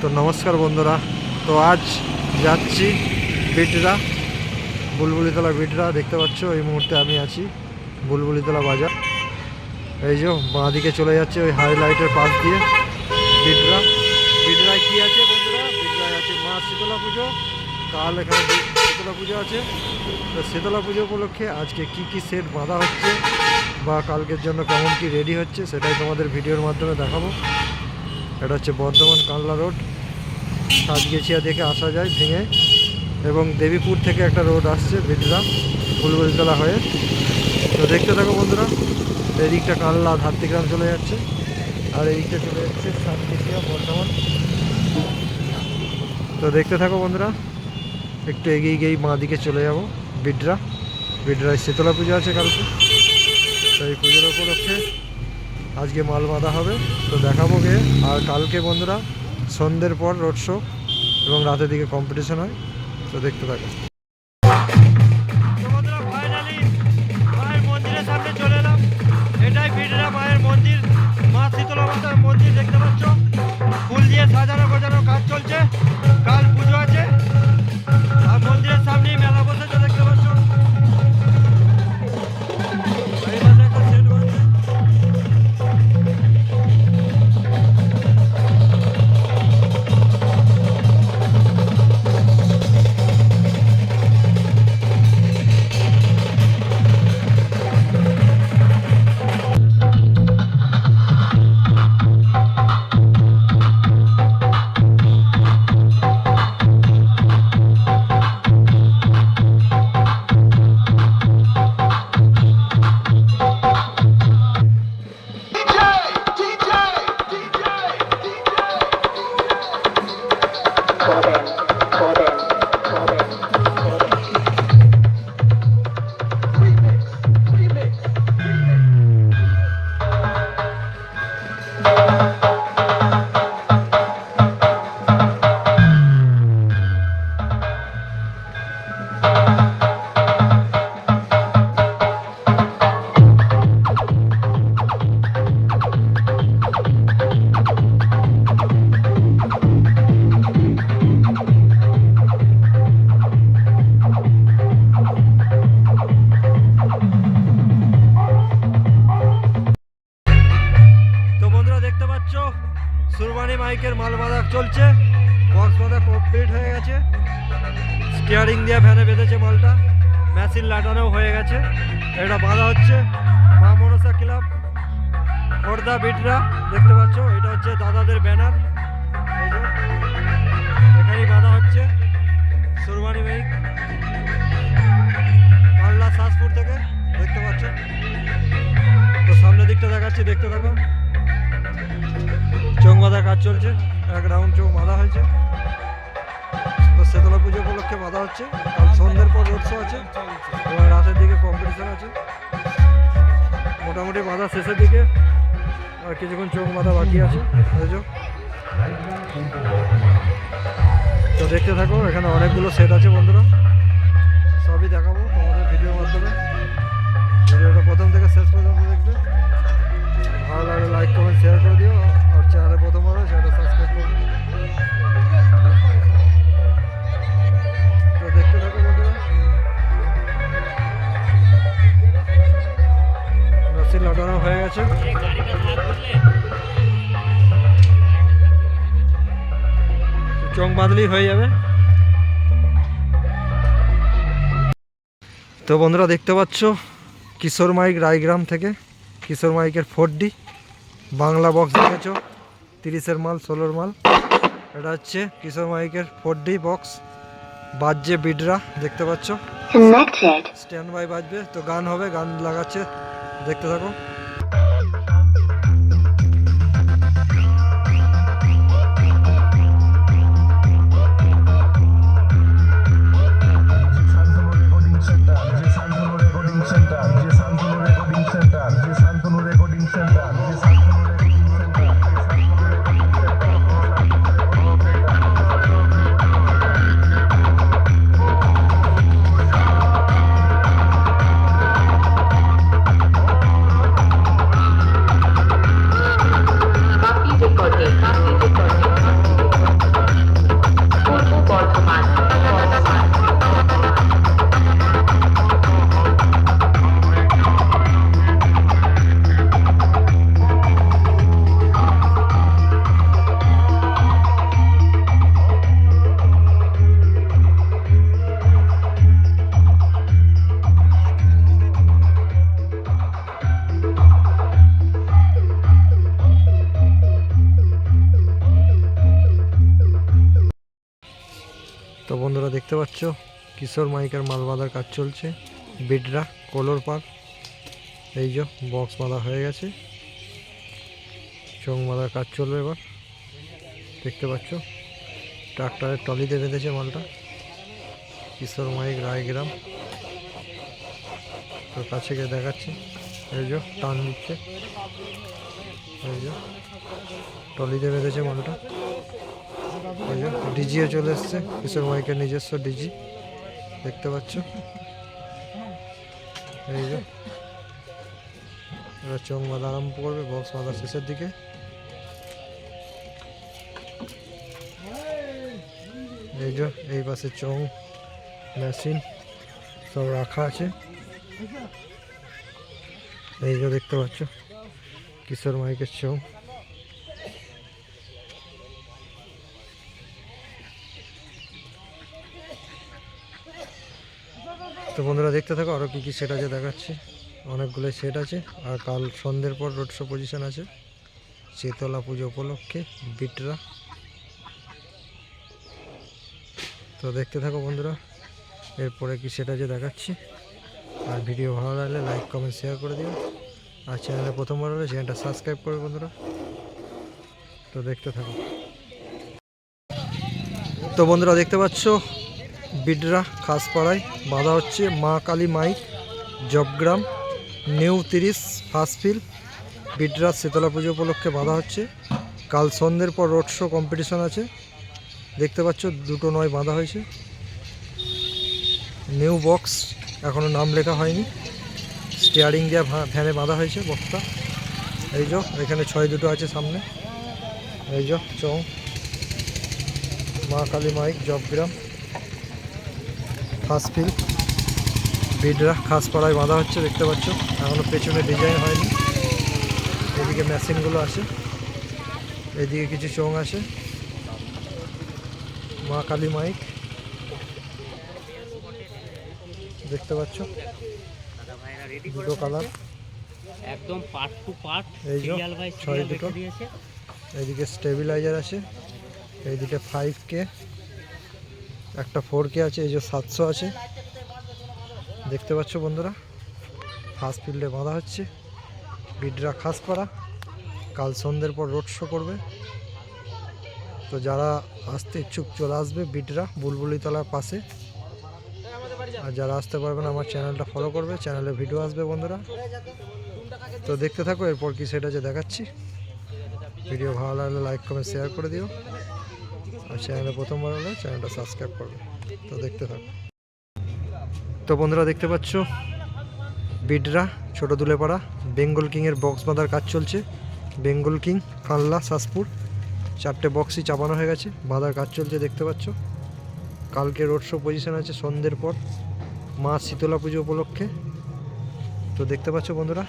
তো নমস্কার বন্ধুরা, তো আজ যাচ্ছি বিটরা, বুলবুলিতলা বিটরা। দেখতে পাচ্ছ এই মুহূর্তে আমি আছি বুলবুলিতলা বাজার। এই যে বাঁ দিকে চলে যাচ্ছে ওই হাইলাইটের পাশ দিয়ে বিটরা। বিটরায় কী আছে বন্ধুরা? বিটরায় আছে মা শীতলা পুজো। কাল এখানে শীতলা পুজো আছে। তো শীতলা পুজো উপলক্ষে আজকে কি সেট বাঁধা হচ্ছে বা কালকের জন্য কেমন কি রেডি হচ্ছে সেটাই তোমাদের ভিডিওর মাধ্যমে দেখাবো। এটা হচ্ছে বর্ধমান কানলা রোড, সাজগেছিয়া থেকে আসা যায় ভেঙে, এবং দেবীপুর থেকে একটা রোড আসছে বিটরা বুলবুলিতলা হয়ে। তো দেখতে থাকো বন্ধুরা, এদিকটা কানলা ধাত্রিগ্রাম চলে যাচ্ছে আর এদিকটা চলে যাচ্ছে সাজগেছিয়া বর্ধমান। তো দেখতে থাকো বন্ধুরা, একটু এগিয়ে গিয়েই বাঁ দিকে চলে যাব বিটরা। বিটরায় শীতলা পুজো আছে কালকে, তো এই পুজোর উপলক্ষে আজকে মাল বাঁধা হবে, তো দেখাবো গে। আর কালকে বন্ধুরা সন্ধ্যের পর রোড শো এবং রাতের দিকে কম্পিটিশন হয়, তো দেখতে থাকো। ফাইনালি মায়ের মন্দিরের সামনে চলে এলাম। এটাই বিটরা মায়ের মন্দির, মা শীতলা মাতার মন্দির। দেখতে পাচ্ছ ফুল দিয়ে সাজানো গোজানো কাজ চলছে, কাল পুজো আছে আর মন্দিরের সামনেই মেলা বসেছে। দেখতে পাচ্ছ সুরবানি মাইকের মাল বাঁধা চলছে, বক্স বাঁধা কমপ্লিট হয়ে গেছে, স্টিয়ারিং দিয়ে ভ্যানে বেঁধেছে মালটা, মেশিন লাগানো হয়ে গেছে। এটা বাঁধা হচ্ছে মা মনসা ক্লাব খোর্ধা বিটরা। দেখতে পাচ্ছ এটা হচ্ছে দাদাদের ব্যানার, এখানেই বাঁধা হচ্ছে সুরবানি মাইক কানলা শাসপুর থেকে। দেখতে পাচ্ছ, তো সামনের দিকটা দেখাচ্ছি, দেখতে থাকো। চোখ বাঁধার কাজ চলছে, এক রাউন্ড চোখ বাঁধা হয়েছে। তো শীতলা পুজো উপলক্ষে বাঁধা হচ্ছে, কাল সন্ধ্যের পর রোড শো আছে এবং রাতের দিকে কম্পিটিশন আছে। মোটামুটি বাঁধা শেষের দিকে, আর কিছুক্ষণ চোখ বাঁধা বাকি আছে। তো দেখতে থাকো, এখানে অনেকগুলো সেট আছে বন্ধুরা, সবই দেখাবো তোমাদের ভিডিওর মাধ্যমে। ভিডিওটা প্রথম থেকে শেষ পর্যন্ত দেখবে, ভালো লাগলে লাইক কমেন্ট শেয়ার করে দিও, আর চ্যানেলে প্রথম হবে চ্যানেলটা সাবস্ক্রাইব করবে। তো দেখতে থাকো বন্ধুরা, মেশিন লাগানো হয়ে গেছে। চোখ বাঁধলেই হয়ে যাবে। তো বন্ধুরা দেখতে পাচ্ছ কিশোর মাইক রায়গ্রাম থেকে, কিশোর মাইকের 4D বাংলা বক্স দেখেছো, 30-এর মাল 16-র মাল। এটা হচ্ছে কিশোর মাইকের 4D বক্স, বাজছে বিটরা। দেখতে পাচ্ছ স্ট্যান্ড বাই বাজবে, তো গান হবে, গান লাগাচ্ছে, দেখতে থাকো। তো বন্ধুরা দেখতে পাচ্ছ কিশোর মাইকের মাল বাঁধার কাজ চলছে। বিডরা কলোর পার, এই যে বক্স বাঁধা হয়ে গেছে, চোঙ বাঁধার কাজ চলবে এবার। দেখতে পাচ্ছ ট্রাক্টরের টলিতে বেঁধেছে মালটা। কিশোর মাইক রায়গ্রাম। তো কাছে গিয়ে দেখাচ্ছি, এই যে টান দিচ্ছে, এই যে টলিতে বেঁধেছে মালটা। এই যে ডিজিও চলে এসছে, কিশোর মাইকের নিজস্ব ডিজি দেখতে পাচ্ছ। এই যে এবার চোঙ বাঁধা আরম্ভ করবে, বক্স বাঁধার শেষের দিকে। এই যে এই পাশে চোঙ মেশিন সব রাখা আছে। এই যে দেখতে পাচ্ছ কিশোর মাইকের চোঙ। তো বন্ধুরা দেখতে থাকো, আরও কী কী সেট আছে দেখাচ্ছি। অনেকগুলোই সেট আছে। আর কাল সন্ধ্যের পর রোড শো পজিশন আছে শীতলা পুজো উপলক্ষে বিটরা। তো দেখতে থাকো বন্ধুরা, এরপরে কি সেট আছে দেখাচ্ছি। আর ভিডিও ভালো লাগলে লাইক কমেন্ট শেয়ার করে দিও। আর চ্যানেলে প্রথমবার হলে চ্যানেলটা সাবস্ক্রাইব করবে বন্ধুরা। তো দেখতে থাকো। তো বন্ধুরা দেখতে পাচ্ছ বিডরা খাসপাড়ায় বাঁধা হচ্ছে মা কালী মাইক জবগ্রাম নিউ 30 ফার্স্ট ফিল। বিডরা শীতলা পুজো উপলক্ষে বাঁধা হচ্ছে। কাল সন্ধ্যের পর রোড শো কম্পিটিশন আছে। দেখতে পাচ্ছ দুটো নয় বাঁধা হয়েছে। নিউ বক্স, এখনও নাম লেখা হয়নি। স্টিয়ারিং দিয়ে ফ্যানে বাঁধা হয়েছে বক্সটা। এই যে এখানে 6 দুটো আছে সামনে। এই যে চং মা কালী মাইক জবগ্রাম ফার্স্ট ফিল। বিডরা খাসপাড়ায় বাঁধা হচ্ছে দেখতে পাচ্ছ। এখনও পেছনে ডিজাইন হয়নি। এদিকে মেশিনগুলো আছে, এদিকে কিছু চোঙ আছে। মা কালী মাইক দেখতে পাচ্ছ, দুটো কালার একদম পার্ট টু পার্ট। এই যে 6 দুটো। এইদিকে স্টেবিলাইজার আছে, এইদিকে 5K, একটা 4K আছে। এই যে 700 আছে দেখতে পাচ্ছ বন্ধুরা। ফার্স্ট ফিল্ডে বাঁধা হচ্ছে বিডরা খাসপাড়া। কাল সন্ধ্যের পর রোড শো করবে। তো যারা আসতে ইচ্ছুক চলে আসবে বিডরা বুলবুলিতলার পাশে। আর যারা আসতে পারবে না আমার চ্যানেলটা ফলো করবে, চ্যানেলে ভিডিও আসবে বন্ধুরা। তো দেখতে থাকো এরপর কি সেটা যে দেখাচ্ছি। ভিডিও ভালো লাগলে লাইক কমেন্ট শেয়ার করে দিও। আর চ্যানেলে প্রথমবার হলে চ্যানেলটা সাবস্ক্রাইব করবে। তো দেখতে থাকো। তো বন্ধুরা দেখতে পাচ্ছ বিডরা ছোটো দুলেপাড়া বেঙ্গল কিংয়ের বক্স বাঁধার কাজ চলছে। বেঙ্গল কিং কানলা শাসপুর 4টে বক্সই চাপানো হয়ে গেছে, বাঁধার কাজ চলছে দেখতে পাচ্ছ। কালকে রোড শো পজিশন আছে সন্ধ্যের পর মা শীতলা পুজো উপলক্ষে। তো দেখতে পাচ্ছ বন্ধুরা,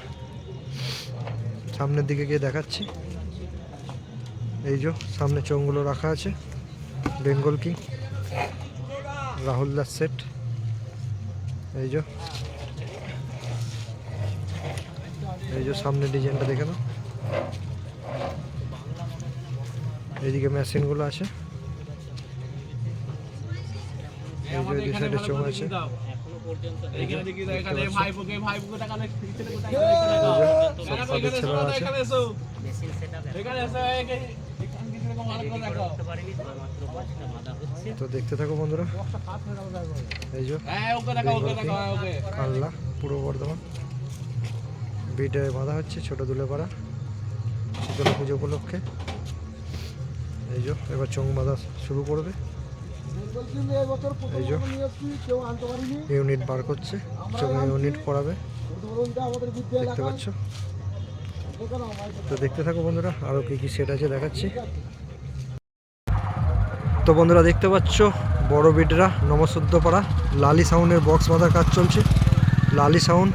সামনের দিকে গিয়ে দেখাচ্ছি। এই যে সামনে চোঙগুলো রাখা আছে বেঙ্গল কিং রাহুল দাস সেট। এই যে সামনে ডিজাইনটা দেখে নাও। এইদিকে মেশিনগুলো আছে, এই যে এই সাইডে চোঙ আছে। তো দেখতে থাকো বন্ধুরা। এই যে কানলা পূর্ব বর্ধমান বিডে বাঁধা হচ্ছে ছোট দুলেপাড়া শীতলা পুজো উপলক্ষে। এই যে এবার চোঙ বাঁধা শুরু করবে। এই যে ইউনিট বার করছে, চোঙে ইউনিট পড়াবে দেখতে পাচ্ছ। তো দেখতে থাকো বন্ধুরা, আরও কী কী সেট আছে দেখাচ্ছি। তো বন্ধুরা দেখতে পাচ্ছ বড় বিডরা নমসুদ্দপাড়া লালি সাউন্ডের বক্স বাঁধার কাজ চলছে। লালি সাউন্ড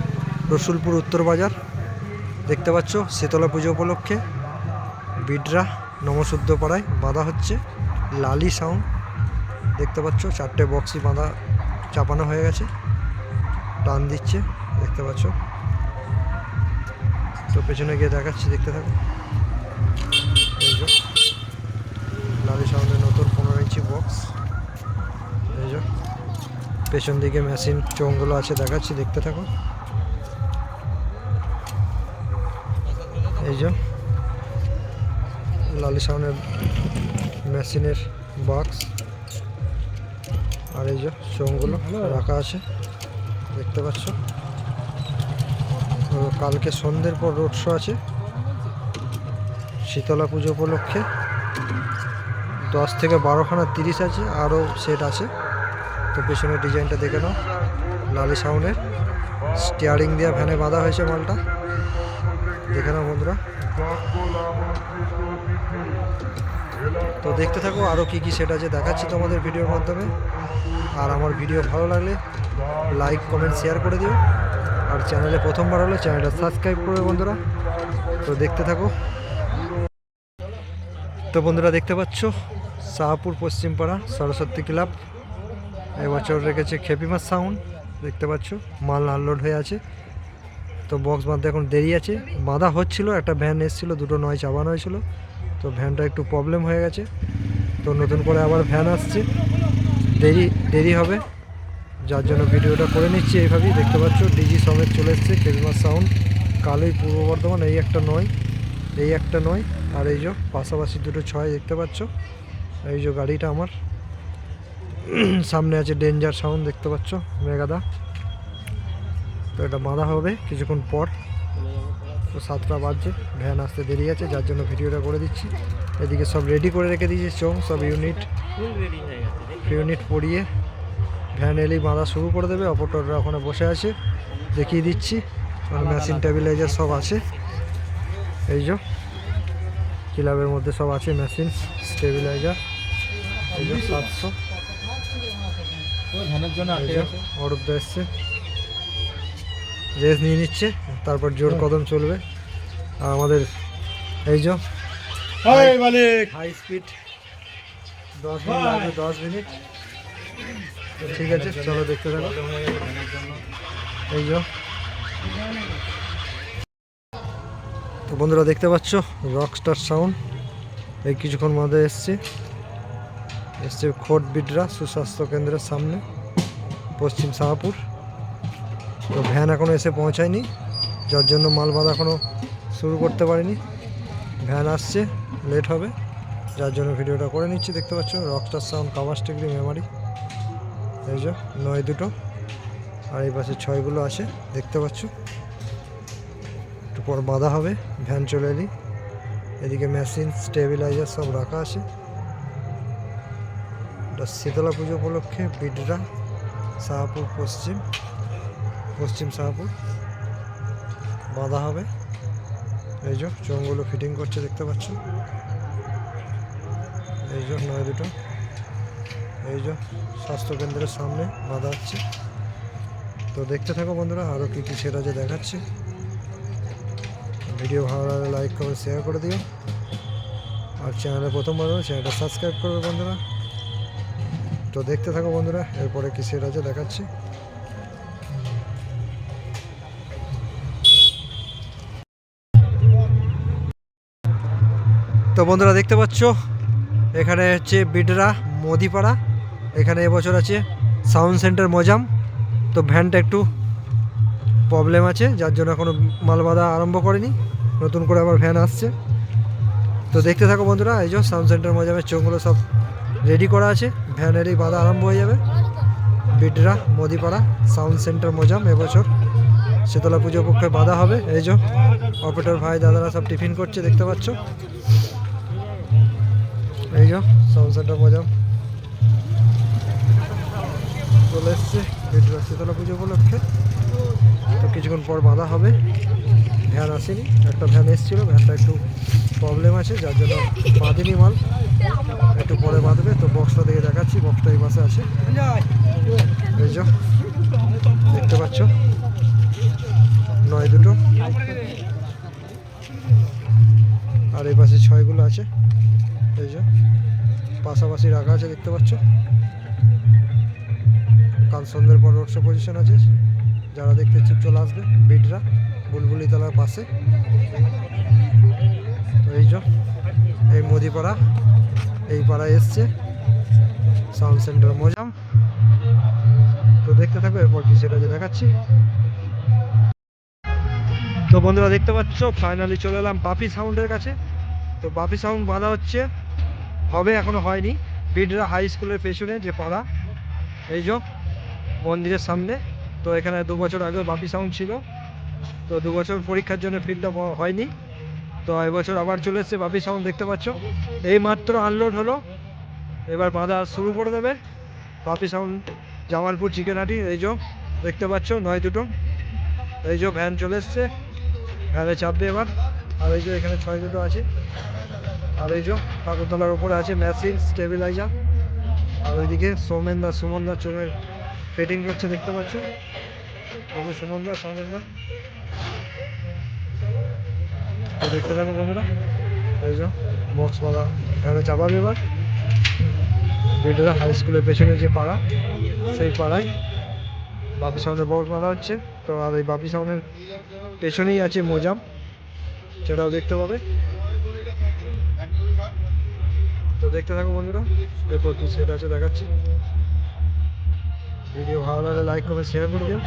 রসুলপুর উত্তর বাজার দেখতে পাচ্ছ শীতলা পুজো উপলক্ষে বিডরা নমসুদ্দপাড়ায় বাঁধা হচ্ছে লালি সাউন্ড দেখতে পাচ্ছ। 4টে বক্সই বাঁধা চাপানো হয়ে গেছে, টান দিচ্ছে দেখতে পাচ্ছ। তো পেছনে গিয়ে দেখাচ্ছি দেখতে থাকো। এই যে লালি সাউন্ডের নতুন 15 ইঞ্চি বক্স। এই পেছন দিকে মেশিন চোঙগুলো আছে দেখাচ্ছি, দেখতে থাকো। এই যে লালি সাউন্ডের মেশিনের বক্স, আর এই যে চোঙগুলো রাখা আছে দেখতে পাচ্ছ। তো কালকে সন্ধ্যের পর রোড শো আছে শীতলা পুজো উপলক্ষে। 10 থেকে 12খানা 30 আছে, আরও সেট আছে। তো পেছনের ডিজাইনটা দেখে নাও, লালি সাউন্ডের স্টিয়ারিং দেওয়া ভ্যানে বাঁধা হয়েছে মালটা, দেখে নাও বন্ধুরা। তো দেখতে থাকো আরও কী কী সেট আছে দেখাচ্ছি তোমাদের ভিডিওর মাধ্যমে। আর আমার ভিডিও ভালো লাগলে লাইক কমেন্ট শেয়ার করে দিও, আর চ্যানেলে প্রথমবার হলে চ্যানেলটা সাবস্ক্রাইব করবে বন্ধুরা। তো দেখতে থাকো। তো বন্ধুরা দেখতে পাচ্ছ শাহপুর পশ্চিমপাড়া সরস্বতী ক্লাব এবছর রেখেছে খেপিমার সাউন্ড, দেখতে পাচ্ছ মাল আনলোড হয়ে আছে। তো বক্স বাঁধতে এখন দেরি আছে, বাঁধা হচ্ছিল, একটা ভ্যান এসেছিলো, দুটো নয় চাবানো হয়েছিল, তো ভ্যানটা একটু প্রবলেম হয়ে গেছে। তো নতুন করে আবার ভ্যান আসছে, দেরি হবে, যার জন্য ভিডিওটা করে নিচ্ছি এইভাবেই। দেখতে পাচ্ছ ডিজি সমেত চলে এসছে খেপিমার সাউন্ড, কালোই পূর্ব বর্ধমান। এই একটা নয়, আর এই যে পাশাপাশি দুটো 6 দেখতে পাচ্ছ। এই যে গাড়িটা আমার সামনে আছে ডেঞ্জার সাউন্ড, দেখতে পাচ্ছ মেগাদা। তো এটা বাঁধা হবে কিছুক্ষণ পর। তো 7টা বাজছে, ভ্যান আসতে দেরি আছে, যার জন্য ভিডিওটা করে দিচ্ছি। এদিকে সব রেডি করে রেখে দিয়েছি চোং, সব ইউনিট পরিয়ে ভ্যান এলেই বাঁধা শুরু করে দেবে। অপারেটররা ওখানে বসে আছে, দেখিয়ে দিচ্ছি। মেশিন স্টেবিলাইজার সব আছে, এই যে ক্লাবের মধ্যে সব আছে মেশিন স্টেবিলাইজার। এই যে 700 অরূপদা এসছে, রেস নিয়ে নিচ্ছে, তারপর জোর কদম চলবে। আর আমাদের এই যে হাই স্পিড 10 মিনিট লাগবে, 10 মিনিট। ঠিক আছে চলো দেখতে থাকো। এই যে তো বন্ধুরা দেখতে পাচ্ছ রকস্টার সাউন্ড এই কিছুক্ষণ মধ্যে এসছে খোট বিডরা সুস্বাস্থ্য কেন্দ্রের সামনে পশ্চিম শাহপুর। তো ভ্যান এখনও এসে পৌঁছায়নি, যার জন্য মাল বাঁধা এখনও শুরু করতে পারিনি। ভ্যান আসছে, লেট হবে, যার জন্য ভিডিওটা করে নিচ্ছি। দেখতে পাচ্ছ রকস্টার সাউন্ড কাভার স্টিকরি মেমারি, এই যে 9 দুটো, আর এই পাশে 6গুলো আছে দেখতে পাচ্ছ। একটু পর বাঁধা হবে, ভ্যান চলে এলি। এদিকে মেশিন স্টেবিলাইজার সব রাখা আছে। এটা শীতলা পুজো উপলক্ষে বিডরা শাহপুর পশ্চিম শাহপুর বাঁধা হবে। এই যে চোঙগুলো ফিটিং করছে দেখতে পাচ্ছ, এই যে 9 দুটো, এই যে স্বাস্থ্যকেন্দ্রের সামনে বাঁধা হচ্ছে। তো দেখতে থাকো বন্ধুরা আরও কী কী সেটা যে দেখাচ্ছে। ভিডিও ভালো লাগলে লাইক কমেন্ট শেয়ার করে দিও, আর চ্যানেলে প্রথমবার হলে চ্যানেলটা সাবস্ক্রাইব করবে বন্ধুরা। তো দেখতে থাকো বন্ধুরা, এরপরে কী সেট আছে দেখাচ্ছি। তো বন্ধুরা দেখতে পাচ্ছ এখানে হচ্ছে বিডরা মোদিপাড়া, এখানে এবছর আছে সাউন্ড সেন্টার মজাম। তো ভ্যানটা একটু প্রবলেম আছে, যার জন্য এখনও মাল বাঁধা আরম্ভ করেনি, নতুন করে আবার ভ্যান আসছে। তো দেখতে থাকো বন্ধুরা, এই যে সাউন্ড সেন্টার মজামের চোখগুলো সব রেডি করা আছে, ভ্যানেরই বাঁধা আরম্ভ হয়ে যাবে। বিডরা মোদিপাড়া সাউন্ড সেন্টার মজাম এবছর শীতলা পুজো পক্ষে বাঁধা হবে। এই যে অপারেটর ভাই দাদারা সব টিফিন করছে দেখতে পাচ্ছ। এই যে সাউন্ড সেন্টার মজাম চলে এসছে বিডরা শীতলা পুজো উপলক্ষে। তো কিছুক্ষণ পর বাঁধা হবে, ভ্যান আসেনি, একটা ভ্যান এসেছিলো, ভ্যানটা একটু প্রবলেম আছে, যার জন্য বাঁধেনি মাল, একটু পরে বাঁধবে। তো বক্সটা দেখে দেখাচ্ছি, বক্সটা এই পাশে আছে, এই যে দেখতে পাচ্ছ 9 দুটো, আর এই পাশে 6গুলো আছে, এই যে পাশাপাশি রাখা আছে দেখতে পাচ্ছ। কাল সন্ধ্যের পর রোড শো পজিশন আছে, যারা দেখতে ইচ্ছুক চলে আসবে বিডরা বুলবুলি তলার পাশে। তো এই যে এই মোদিপাড়া, এই পাড়ায় এসছে সাউন্ড সেন্টার মজাম। তো দেখতে থাকো, এরপর কি সেটা যে দেখাচ্ছি। তো বন্ধুরা দেখতে পাচ্ছ ফাইনালি চলে এলাম বাপি সাউন্ডের কাছে। তো বাপি সাউন্ড বাঁধা হচ্ছে, হবে এখনো হয়নি। বিডরা হাই স্কুলের পেছনে যে পাড়া, এই যে মন্দিরের সামনে। তো এখানে 2 বছর আগে বাপি সাউন্ড ছিল, তো 2 বছর পরীক্ষার জন্য ফিল্ডটা হয়নি। তো এবছর আবার চলে এসছে বাপি সাউন্ড, দেখতে পাচ্ছ এই মাত্র আনলোড হলো, এবার বাঁধা শুরু করে দেবে। বাপি সাউন্ড জামালপুর চিকেনহাটি, এই যে দেখতে পাচ্ছ 9-2, এই যে ভ্যান চলে এসছে, ভ্যানে চাপবে এবার। আর এই যে এখানে 6-2 আছে, আর এই যে ঠাকুরতলার উপরে আছে মেশিন স্টেবিলাইজার। আর ওইদিকে সুমনদা চোখের ফিটিং করছে, দেখতে পাচ্ছ সুমনদা। তো দেখতে থাকো বন্ধুরা, এই যে বক্স পাড়া এখানে চাপাবে এবার। বিডরা হাই স্কুলের পেছনে যে পাড়া, সেই পাড়ায় বাপি সাউন্ডের বক্স বাঁধা হচ্ছে। তো আর এই বাপি সাউন্ডের পেছনেই আছে মোজাম, সেটাও দেখতে পাবে। তো দেখতে থাকো বন্ধুরা, এরপর কি সেটা আছে দেখাচ্ছি। ভিডিও ভালো লাগলে লাইক কমেন্ট শেয়ার করে দিও,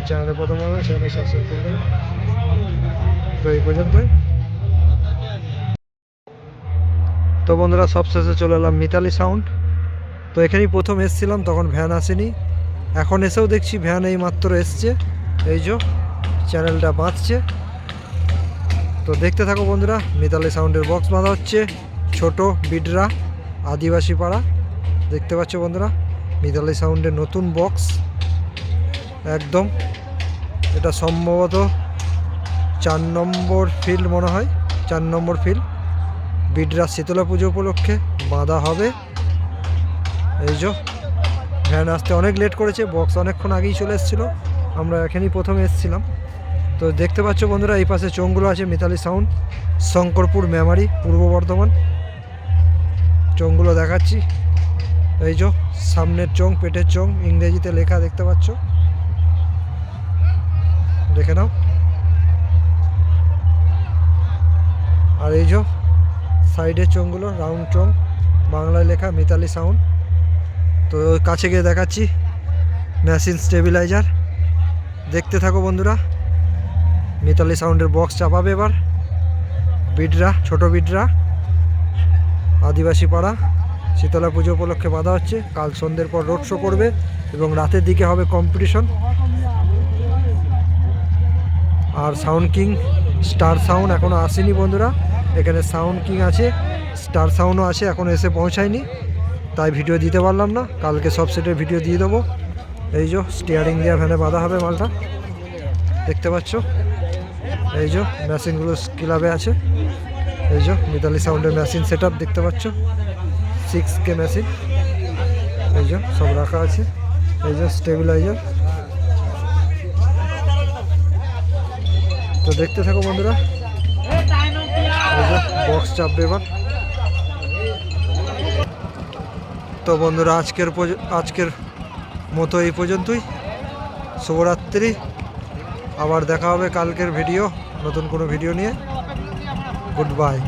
চ্যানেলে প্রথম হবে চ্যানেল সাবস্ক্রাইব করে দেবে। তো এই পর্যন্তই। তো বন্ধুরা সবশেষে চলে এলাম মিতালি সাউন্ড। তো এখানেই প্রথম এসছিলাম, তখন ভ্যান আসেনি। এখন এসেও দেখছি ভ্যান এই মাত্র এসছে, এই যে চ্যানেলটা বাঁধছে। তো দেখতে থাকো বন্ধুরা, মিতালি সাউন্ডের বক্স বাঁধা হচ্ছে ছোট বিডরা আদিবাসী পাড়া। দেখতে পাচ্ছ বন্ধুরা মিতালি সাউন্ডের নতুন বক্স একদম। এটা সম্ভবত 4 নম্বর ফিল্ড মনে হয়, 4 নম্বর ফিল্ড। বিডরা শীতলা পুজো উপলক্ষে বাঁধা হবে। এই যে ভ্যান আসতে অনেক লেট করেছে, বক্স অনেকক্ষণ আগেই চলে এসেছিলো, আমরা এখানেই প্রথম এসেছিলাম। তো দেখতে পাচ্ছ বন্ধুরা এই পাশে চোঙগুলো আছে মিতালি সাউন্ড, শঙ্করপুর মেমারি, পূর্ব বর্ধমান। চোঙগুলো দেখাচ্ছি, এই যে সামনের চোঙ, পেটের চোঙ, ইংরেজিতে লেখা দেখতে পাচ্ছ, দেখে নাও। আর এই যে সাইডের চোঙগুলো রাউন্ড চোঙ, বাংলায় লেখা মিতালি সাউন্ড। তো কাছে গিয়ে দেখাচ্ছি মেশিন স্টেবিলাইজার। দেখতে থাকো বন্ধুরা, মিতালি সাউন্ডের বক্স চাপাবে এবার। বিডরা ছোট বিডরা আদিবাসী পাড়া শীতলা পুজো উপলক্ষে বাঁধা হচ্ছে। কাল সন্ধ্যের পর রোড শো করবে এবং রাতের দিকে হবে কম্পিটিশন। আর সাউন্ড কিং স্টার সাউন্ড এখনও আসেনি বন্ধুরা, এখানে সাউন্ড কিং আছে, স্টার সাউন্ডও আছে, এখনও এসে পৌঁছায়নি, তাই ভিডিও দিতে পারলাম না। কালকে সব সেটের ভিডিও দিয়ে দেবো। এই যে স্টিয়ারিং দেওয়া ভ্যানে বাঁধা হবে মালটা, দেখতে পাচ্ছ। এই যে মেশিনগুলো ক্লাবে আছে, এই যে মিতালি সাউন্ডের মেশিন সেট আপ দেখতে পাচ্ছ, 6K মেশিন, এই যে সব রাখা আছে। এই যে স্টেবিলাইজার। তো দেখতে থাকো বন্ধুরা, এই যে বক্স চাপবে এবার। তো বন্ধুরা আজকের মতো এই পর্যন্তই। শুভরাত্রি, আবার দেখা হবে কালকের ভিডিও, নতুন কোনো ভিডিও নিয়ে। Good bye.